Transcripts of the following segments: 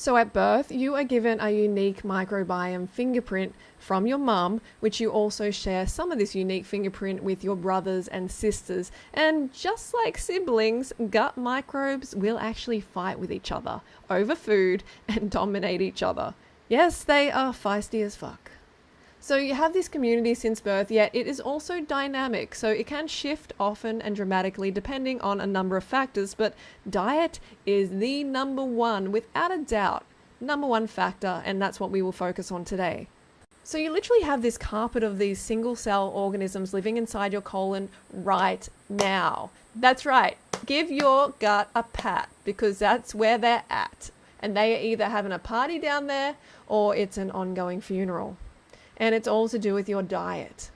So at birth, you are given a unique microbiome fingerprint from your mum, which you also share some of this unique fingerprint with your brothers and sisters. And just like siblings, gut microbes will actually fight with each other over food and dominate each other. Yes, they are feisty as fuck. So you have this community since birth, yet it is also dynamic, so it can shift often and dramatically depending on a number of factors, but diet is the number one, without a doubt, number one factor, and that's what we will focus on today. So you literally have this carpet of these single-cell organisms living inside your colon right now. That's right, give your gut a pat, because that's where they're at. And they are either having a party down there, or it's an ongoing funeral. And it's all to do with your diet.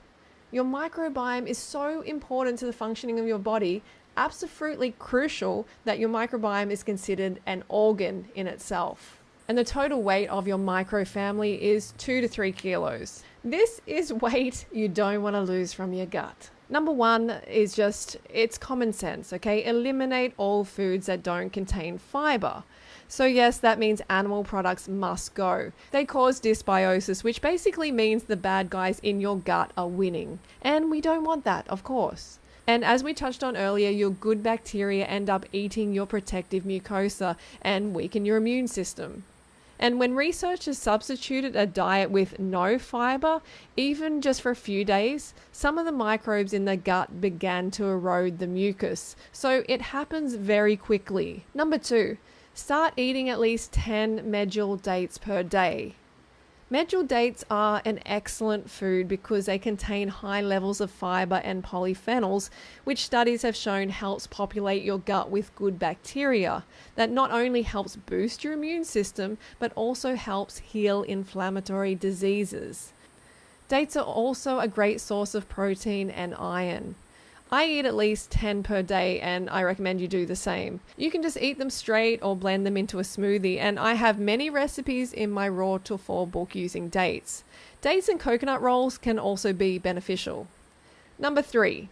Your microbiome is so important to the functioning of your body, absolutely crucial that your microbiome is considered an organ in itself. And the total weight of your microfamily is 2 to 3 kilos. This is weight you don't want to lose from your gut. Number one is it's common sense, okay? Eliminate all foods that don't contain fiber. So yes, that means animal products must go. They cause dysbiosis, which basically means the bad guys in your gut are winning. And we don't want that, of course. And as we touched on earlier, your good bacteria end up eating your protective mucosa and weaken your immune system. And when researchers substituted a diet with no fiber, even just for a few days, some of the microbes in the gut began to erode the mucus. So it happens very quickly. Number two, start eating at least 10 medjool dates per day. Medjool dates are an excellent food because they contain high levels of fiber and polyphenols, which studies have shown helps populate your gut with good bacteria. That not only helps boost your immune system, but also helps heal inflammatory diseases. Dates are also a great source of protein and iron. I eat at least 10 per day, and I recommend you do the same. You can just eat them straight or blend them into a smoothie, and I have many recipes in my Raw to 4 book using dates. Dates and coconut rolls can also be beneficial. Number 3.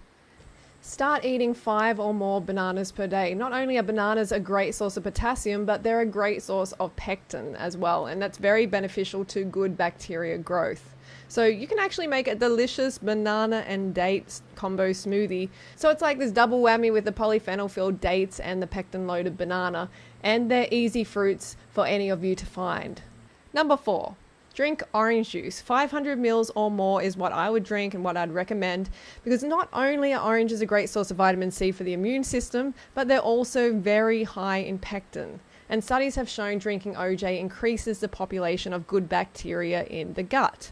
Start eating 5 or more bananas per day. Not only are bananas a great source of potassium, but they're a great source of pectin as well, and that's very beneficial to good bacteria growth. So you can actually make a delicious banana and dates combo smoothie. So it's like this double whammy with the polyphenol-filled dates and the pectin-loaded banana, and they're easy fruits for any of you to find. Number 4. Drink orange juice. 500 mils or more is what I would drink and what I'd recommend, because not only are oranges a great source of vitamin C for the immune system, but they're also very high in pectin. And studies have shown drinking OJ increases the population of good bacteria in the gut.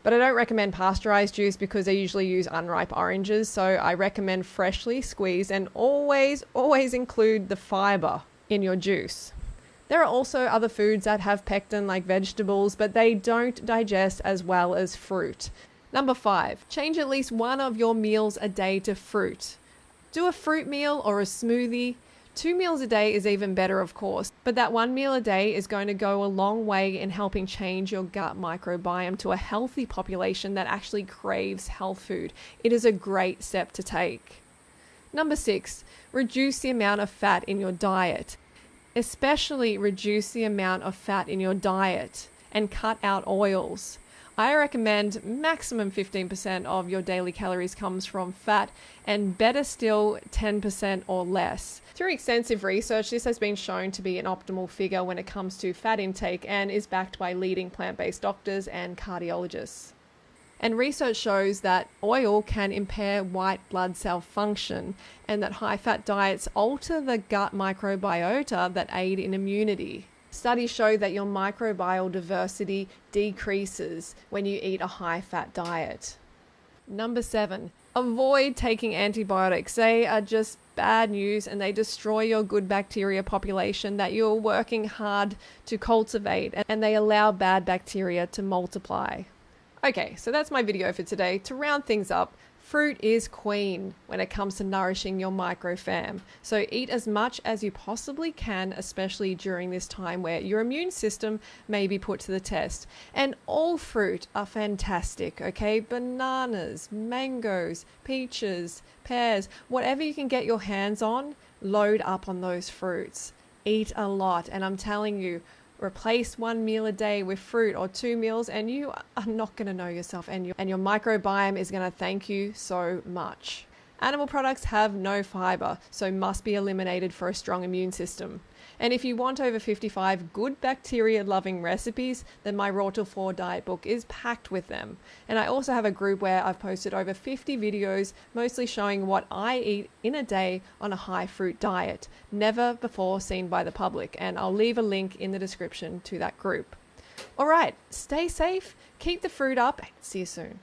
But I don't recommend pasteurized juice because they usually use unripe oranges, so I recommend freshly squeezed, and always include the fiber in your juice. There are also other foods that have pectin like vegetables, but they don't digest as well as fruit. Number 5, change at least one of your meals a day to fruit. Do a fruit meal or a smoothie. 2 meals a day is even better, of course, but that 1 meal a day is going to go a long way in helping change your gut microbiome to a healthy population that actually craves health food. It is a great step to take. Number 6, reduce the amount of fat in your diet. Especially reduce the amount of fat in your diet and cut out oils. I recommend maximum 15% of your daily calories comes from fat, and better still 10% or less. Through extensive research, this has been shown to be an optimal figure when it comes to fat intake and is backed by leading plant-based doctors and cardiologists. And research shows that oil can impair white blood cell function, and that high-fat diets alter the gut microbiota that aid in immunity. Studies show that your microbial diversity decreases when you eat a high-fat diet. Number 7, avoid taking antibiotics. They are just bad news, and they destroy your good bacteria population that you're working hard to cultivate, and they allow bad bacteria to multiply. Okay, so that's my video for today. To round things up, fruit is queen when it comes to nourishing your microfam. So eat as much as you possibly can, especially during this time where your immune system may be put to the test. And all fruit are fantastic, okay? Bananas, mangoes, peaches, pears, whatever you can get your hands on, load up on those fruits. Eat a lot, and I'm telling you, Replace one meal a day with fruit or 2 meals, and you are not going to know yourself, and your microbiome is going to thank you so much. Animal products have no fiber, so must be eliminated for a strong immune system. And if you want over 55 good bacteria-loving recipes, then my Raw Till 4 diet book is packed with them. And I also have a group where I've posted over 50 videos, mostly showing what I eat in a day on a high fruit diet, never before seen by the public. And I'll leave a link in the description to that group. All right, stay safe, keep the fruit up, and see you soon.